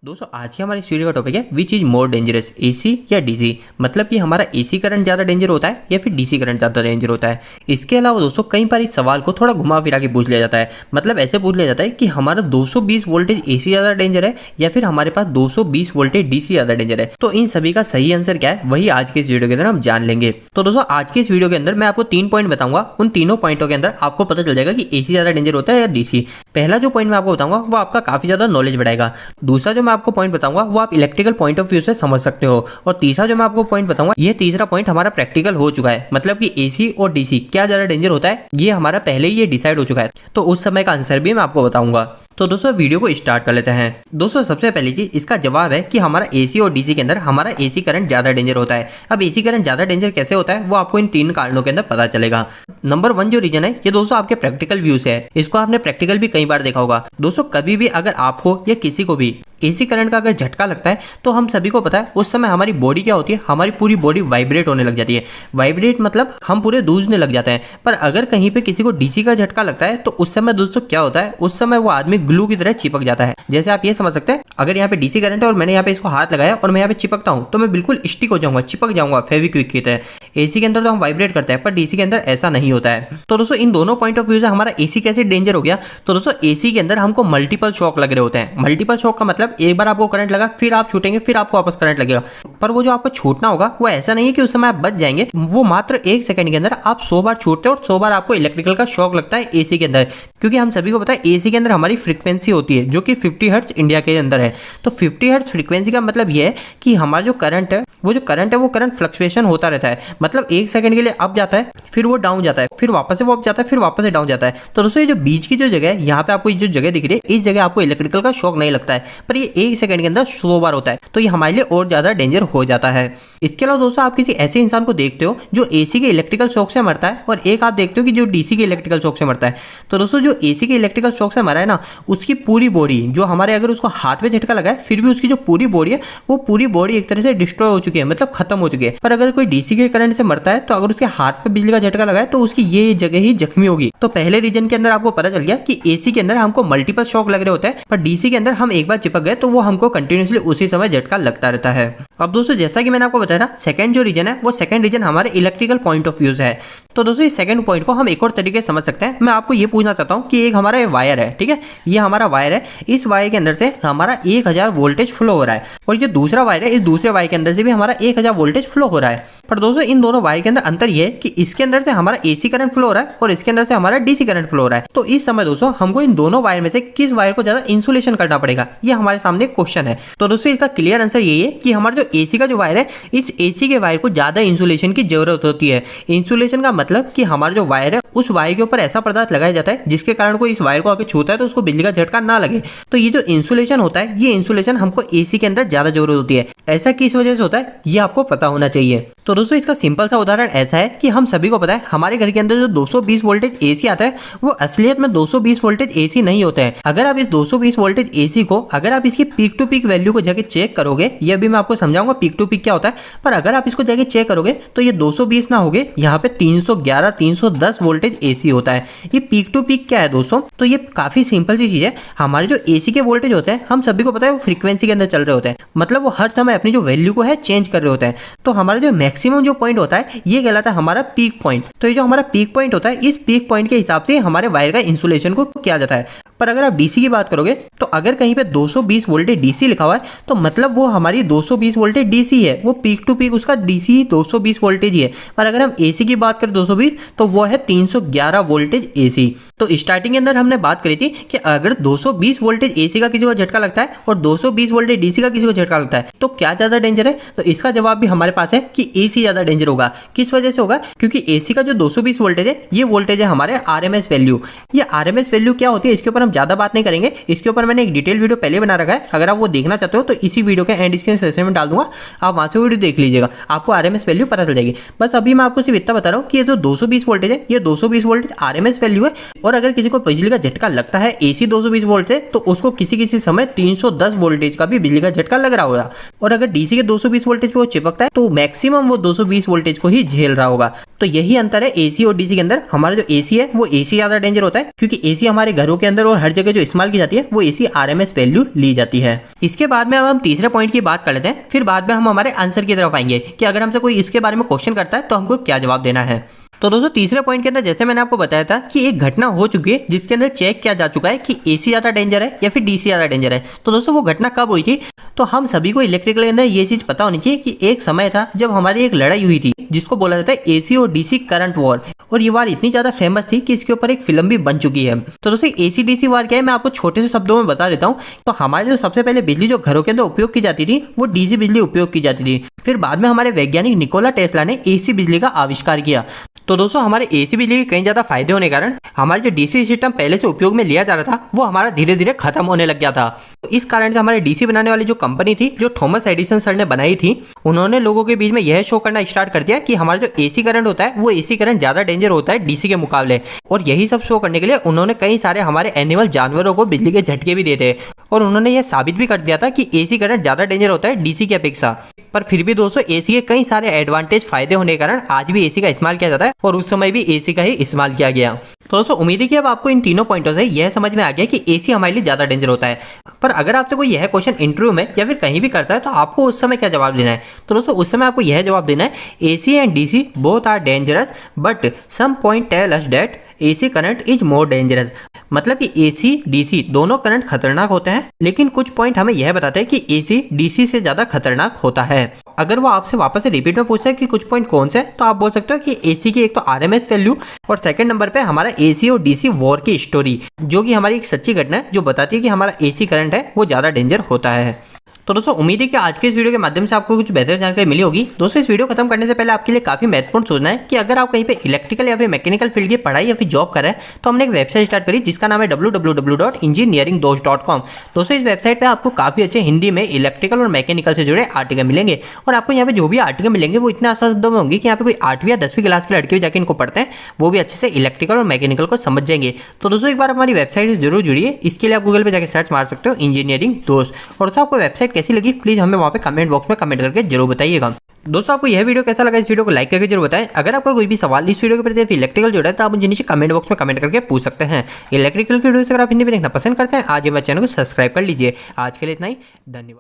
दोस्तों आज की हमारे इस वीडियो का टॉपिक है which is more dangerous, AC या डीसी। मतलब कि हमारा एसी करंट ज़्यादा डेंजर होता है या फिर डीसी करंट ज़्यादा डेंजर होता है। इसके अलावा दोस्तों कई बार इस सवाल को थोड़ा घुमा फिरा के पूछ लिया जाता है। मतलब ऐसे पूछ लिया जाता है कि हमारा 220 वोल्टेज एसी ज़्यादा डेंजर है या फिर हमारे पास 220 वोल्टेज डीसी ज़्यादा डेंजर है। तो इन सभी का सही आंसर क्या है वही आज के इस वीडियो के अंदर हम जान लेंगे। तो दोस्तों आज के इस वीडियो के अंदर मैं आपको 3 पॉइंट बताऊंगा। उन तीनों पॉइंटों के अंदर आपको पता चल जाएगा कि एसी ज़्यादा डेंजर होता है या डीसी। पहला जो पॉइंट मैं आपको बताऊंगा वो आपका काफी ज्यादा नॉलेज बढ़ाएगा। दूसरा जो मैं आपको पॉइंट बताऊंगा वो आप इलेक्ट्रिकल पॉइंट ऑफ व्यू से समझ सकते हो। और तीसरा जो मैं आपको पॉइंट बताऊंगा ये तीसरा पॉइंट हमारा प्रैक्टिकल हो चुका है। मतलब कि एसी और डीसी क्या ज्यादा डेंजर होता है ये हमारा पहले ही ये डिसाइड हो चुका है। तो उस समय का आंसर भी मैं आपको बताऊंगा। तो दोस्तों वीडियो को स्टार्ट कर लेते हैं। दोस्तों सबसे पहली चीज इसका जवाब है कि हमारा एसी और डीसी के अंदर हमारा एसी करंट ज्यादा डेंजर होता है। अब एसी करंट ज्यादा डेंजर कैसे होता है वो आपको इन 3 कारणों के अंदर पता चलेगा। नंबर 1 जो रीजन है ये दोस्तों आपके प्रैक्टिकल व्यू से है। इसको आपने प्रैक्टिकल भी कई बार देखा होगा। दोस्तों कभी भी अगर आपको या किसी को भी एसी करंट का अगर झटका लगता है तो हम सभी को पता है उस समय हमारी बॉडी क्या होती है, हमारी पूरी बॉडी वाइब्रेट होने लग जाती है। वाइब्रेट मतलब हम पूरे दूजने लग जाते हैं। पर अगर कहीं पे किसी को डीसी का झटका लगता है तो उस समय दोस्तों क्या होता है, उस समय वो आदमी ग्लू की तरह चिपक जाता है। जैसे आप ये समझ सकते हैं अगर यहाँ पे डीसी करंट है और मैंने यहाँ पे इसको हाथ लगाया और मैं यहाँ पे चिपकता हूँ तो मैं बिल्कुल स्टिक हो जाऊंगा, चिपक जाऊंगा फेविक्विक की तरह। एसी के अंदर तो हम वाइब्रेट करते हैं पर डीसी के अंदर ऐसा नहीं होता है। तो दोस्तों इन दोनों पॉइंट ऑफ व्यू से हमारा एसी कैसे डेंजर हो गया। तो दोस्तों एसी के अंदर हमको मल्टीपल शॉक लग रहे होते हैं। मल्टीपल शॉक का मतलब एक बार आपको करंट लगा फिर आप छूटेंगे फिर आपको वापस करंट लगेगा। पर वो जो आपको छूटना होगा वो ऐसा नहीं है कि उस समय आप बच जाएंगे। वो मात्र 1 सेकंड के अंदर आप 100 बार छूटते हैं और 100 बार आपको इलेक्ट्रिकल का शॉक लगता है एसी के अंदर। क्योंकि हम सभी को पता है एसी के अंदर हमारी फ्रीक्वेंसी होती है जो कि 50 हर्ट्ज इंडिया के अंदर है। तो 50 हर्ट्ज फ्रीक्वेंसी का मतलब ये है कि हमारा जो करंट है वो करंट फ्लक्चुएशन होता रहता है। मतलब 1 सेकंड के लिए अप जाता है फिर वो डाउन जाता है फिर वापस से वो अप जाता है फिर वापस से डाउन जाता है। तो दोस्तों ये जो बीच की जो जगह है यहाँ पे आपको जो जगह दिख रही है इस जगह आपको इलेक्ट्रिकल का शॉक नहीं लगता है। पर ये 1 सेकंड के अंदर 100 बार होता है तो ये हमारे लिए और ज्यादा डेंजर हो जाता है। इसके अलावा दोस्तों आप किसी ऐसे इंसान को देखते हो जो एसी के इलेक्ट्रिकल शॉक से मरता है और एक आप देखते हो कि जो डीसी के इलेक्ट्रिकल शॉक से मरता है। तो दोस्तों जो एसी के इलेक्ट्रिकल शॉक से मरा है ना उसकी पूरी बॉडी जो हमारे अगर उसको हाथ में झटका लगा है फिर भी उसकी जो पूरी बॉडी है वो पूरी बॉडी एक तरह से डिस्ट्रॉय हो चुकी है, मतलब खत्म हो चुकी है। पर अगर कोई डीसी के करंट से मरता है तो अगर उसके हाथ पे बिजली का झटका लगा है तो उसकी ये जगह ही जख्मी होगी। तो पहले रीजन के अंदर आपको पता चल गया कि एसी के अंदर हमको मल्टीपल शॉक लग रहे होते हैं पर डीसी के अंदर हम एक बार चिपक गए तो वो हमको कंटिन्यूसली उसी समय झटका लगता रहता है। अब दोस्तों जैसा कि मैंने आपको बताया था सेकंड जो रीजन है वो सेकंड रीजन हमारे इलेक्ट्रिकल पॉइंट ऑफ व्यू है। तो दोस्तों इस सेकंड पॉइंट को हम एक और तरीके से समझ सकते हैं। मैं आपको ये पूछना चाहता हूँ कि एक हमारा वायर है, ठीक है, ये हमारा वायर है। इस वायर के अंदर से हमारा 1000 वोल्टेज फ्लो हो रहा है और ये दूसरा वायर है, इस दूसरे वायर के अंदर से भी हमारा 1000 वोल्टेज फ्लो हो रहा है। पर दोस्तों इन दोनों वायर के अंदर अंतर ये है कि इसके अंदर से हमारा एसी करंट फ्लो हो रहा है और इसके अंदर से हमारा डीसी करंट फ्लो हो रहा है। तो इस समय दोस्तों हमको इन दोनों वायर में से किस वायर को ज्यादा इंसुलेशन करना पड़ेगा ये हमारे सामने क्वेश्चन है। तो दोस्तों इसका क्लियर आंसर यही है कि हमारा जो एसी का जो वायर है इस एसी के वायर को ज्यादा इंसुलेशन की जरूरत होती है। इंसुलेशन का मतलब कि हमारा जो वायर है उस वायर के ऊपर ऐसा पदार्थ लगाया जाता है जिसके कारण कोई इस वायर को आगे छूता है तो उसको बिजली का झटका ना लगे। तो ये जो इंसुलेशन होता है ये इंसुलेशन हमको एसी के अंदर ज्यादा जरूरत होती है। ऐसा किस वजह से होता है ये आपको पता होना चाहिए। तो दोस्तों इसका सिंपल सा उदाहरण ऐसा है कि हम सभी को पता है हमारे घर के अंदर जो 220 वोल्टेज एसी आता है वो असलियत में 220 वोल्टेज एसी नहीं होता है। अगर आप इस 220 वोल्टेज एसी को अगर आप इसकी पीक टू पीक वैल्यू को जाके चेक करोगे, ये भी मैं आपको समझाऊंगा पीक टू पीक क्या होता है, पर अगर आप इसको जाके चेक करोगे तो ये 220 ना होगे, यहाँ पे 311 310 वोल्टेज एसी होता है। ये पीक टू पीक क्या है दोस्तों, तो ये काफी सिंपल सी चीज है। हमारे जो एसी के वोल्टेज होते हैं हम सभी को पता है वो फ्रीक्वेंसी के अंदर चल रहे होते हैं, मतलब वो हर समय अपनी जो वैल्यू को है चेंज कर रहे होते हैं। तो हमारा जो मैक्सिमम जो पॉइंट होता है ये कहलाता है हमारा पीक पॉइंट। तो ये जो हमारा पीक पॉइंट होता है इस पीक पॉइंट के हिसाब से हमारे वायर का इंसुलेशन को किया जाता है। पर अगर आप डीसी की बात करोगे तो अगर कहीं पे 220 वोल्टेज डीसी लिखा हुआ है तो मतलब वो हमारी 220 वोल्टेज डीसी है, वो पीक टू पीक उसका डीसी 220 वोल्टेज ही है। पर अगर हम एसी की बात करें 220 तो वो है 311 वोल्टेज एसी। तो स्टार्टिंग के अंदर हमने बात करी थी कि अगर 220 वोल्टेज एसी का किसी को झटका लगता है और 220 वोल्टेज डीसी का किसी को झटका लगता है तो क्या ज्यादा डेंजर है। तो इसका जवाब भी हमारे पास है कि एसी ज्यादा डेंजर होगा। किस वजह से होगा, क्योंकि एसी का जो 220 वोल्टेज है ये वोल्टेज है हमारे आरएमएस वैल्यू। ये आरएमएस वैल्यू क्या होती है इसके ऊपर हम ज्यादा बात नहीं करेंगे, इसके ऊपर मैंने एक डिटेल वीडियो पहले बना रखा है। अगर आप वो देखना चाहते हो तो इसी वीडियो के एंड स्क्रीन सेक्शन में डाल दूंगा, आप वहां से वीडियो देख लीजिएगा, आपको आरएमएस वैल्यू पता चल जाएगी। बस अभी मैं आपको सिर्फ इतना बता रहा हूँ कि ये जो 220 वोल्टेज है ये 220 वोल्टेज आरएमएस वैल्यू है। और अगर किसी को बिजली का झटका लगता है एसी 220 वोल्ट से तो उसको किसी समय 310 वोल्टेज का भी बिजली का झटका लग रहा होगा। और अगर डीसी के 220 वोल्टेज पे वो चिपकता है तो मैक्सिमम वो 220 वोल्टेज को ही झेल रहा होगा। तो यही अंतर है एसी और डीसी के अंदर। हमारा जो एसी है वो एसी ज्यादा डेंजर होता है क्योंकि एसी हमारे घरों के अंदर और और हर जगह जो इस्तेमाल की जाती है वो AC RMS वैल्यू ली जाती है। इसके बाद में हम तीसरे पॉइंट की बात कर लेते हैं, फिर बाद में हम हमारे आंसर की तरफ आएंगे कि अगर हमसे कोई इसके बारे में क्वेश्चन करता है तो हमको क्या जवाब देना है। तो दोस्तों तीसरे पॉइंट के अंदर जैसे मैंने आपको बताया था कि एक घटना हो चुकी है जिसके अंदर चेक किया जा चुका है कि AC ज्यादा डेंजर है या फिर DC ज्यादा डेंजर है। तो दोस्तों वो घटना कब हुई थी? तो हम सभी को इलेक्ट्रिकल के अंदर ये चीज पता होनी चाहिए कि एक समय था जब हमारी एक लड़ाई हुई थी जिसको बोला जाता है AC और DC करंट वॉर, और ये वार इतनी ज्यादा फेमस थी कि इसके ऊपर एक फिल्म भी बन चुकी है। तो दोस्तों AC DC वार क्या है मैं आपको छोटे से शब्दों में बता देता हूँ। तो हमारे जो सबसे पहले बिजली जो घरों के अंदर उपयोग की जाती थी वो DC बिजली उपयोग की जाती थी। फिर बाद में हमारे वैज्ञानिक निकोला टेस्ला ने AC बिजली का आविष्कार किया। तो दोस्तों हमारे AC बिजली के कई ज्यादा फायदे होने के कारण हमारे जो DC सिस्टम पहले से उपयोग में लिया जा रहा था वो हमारा धीरे धीरे खत्म होने लग गया था। तो इस कारण से हमारे DC बनाने वाली जो कंपनी थी जो थॉमस एडिसन सर ने बनाई थी, उन्होंने लोगों के बीच में यह शो करना स्टार्ट कर दिया कि हमारा जो AC करंट होता है वो AC करंट ज्यादा डेंजर होता है DC के मुकाबले। और यही सब शो करने के लिए उन्होंने कई सारे हमारे एनिमल जानवरों को बिजली के झटके भी देते और उन्होंने यह साबित भी कर दिया था कि AC करंट ज्यादा डेंजर होता है DC की अपेक्षा। पर फिर भी दोस्तों AC के कई सारे एडवांटेज फायदे होने के कारण आज भी AC का इस्तेमाल किया जाता है और उस समय भी AC का ही इस्तेमाल किया गया। तो दोस्तों उम्मीद है कि अब आपको इन तीनों पॉइंटों से यह समझ में आ गया कि AC हमारे लिए ज्यादा डेंजर होता है। पर अगर आपसे कोई यह क्वेश्चन इंटरव्यू में या फिर कहीं भी करता है तो आपको उस समय क्या जवाब देना है? तो दोस्तों उस समय आपको यह जवाब देना है AC and DC both are dangerous but some point tell us that AC current is more dangerous. मतलब कि AC DC दोनों करंट खतरनाक होते हैं, लेकिन कुछ पॉइंट हमें यह बताते हैं कि AC DC से ज्यादा खतरनाक होता है। अगर वो आपसे वापस से रिपीट में पूछता है कि कुछ पॉइंट कौन से हैं, तो आप बोल सकते हो कि AC की एक तो RMS वैल्यू और सेकंड नंबर पे हमारा AC और DC वॉर की स्टोरी, जो कि हमारी एक सच्ची घटना है जो बताती है कि हमारा AC करंट है वो ज्यादा डेंजर होता है। तो दोस्तों उम्मीद है कि आज के इस वीडियो के माध्यम से आपको कुछ बेहतर जानकारी मिली होगी। दोस्तों इस वीडियो खत्म करने से पहले आपके लिए काफी महत्वपूर्ण सोचना है कि अगर आप कहीं पे इलेक्ट्रिकल या फिर मैकेनिकल फील्ड की पढ़ाई या फिर जॉब कर रहे हैं तो हमने एक वेबसाइट स्टार्ट करी जिसका नाम है www.engineeringdost.com। दोस्तों इस वेबसाइट पे आपको काफी अच्छे हिंदी में इलेक्ट्रिकल और मैकेनिकल से जुड़े आर्टिकल मिलेंगे और आपको यहाँ पे जो भी आर्टिकल मिलेंगे वो इतने आसान शब्दों में होंगे कि यहाँ पे कोई 8वीं या 10वीं क्लास के लड़के भी जाके इनको पढ़ते हैं वो भी अच्छे से इलेक्ट्रिकल और मैकेनिकल को समझ जाएंगे। तो दोस्तों एक बार हमारी वेबसाइट से जरूर जुड़िए। इसके लिए आप गूगल पे जाकर सर्च मार सकते हो इंजीनियरिंग दोस्त। और दोस्तों आपको वेबसाइट कैसी लगी प्लीज हमें वहाँ पे कमेंट बॉक्स में कमेंट करके जरूर बताइएगा। दोस्तों आपको यह वीडियो कैसा लगा इस वीडियो को लाइक करके जरूर बताएं। अगर आपका कोई भी सवाल इस वीडियो के प्रति इलेक्ट्रिकल जुड़ा है तो आप मुझे नीचे कमेंट बॉक्स में कमेंट करके पूछ सकते हैं। इलेक्ट्रिकल की वीडियो अगर आप हिंदी में देखना पसंद करते हैं आज हमारे चैनल को सब्सक्राइब कर लीजिए। आज के लिए इतना ही, धन्यवाद।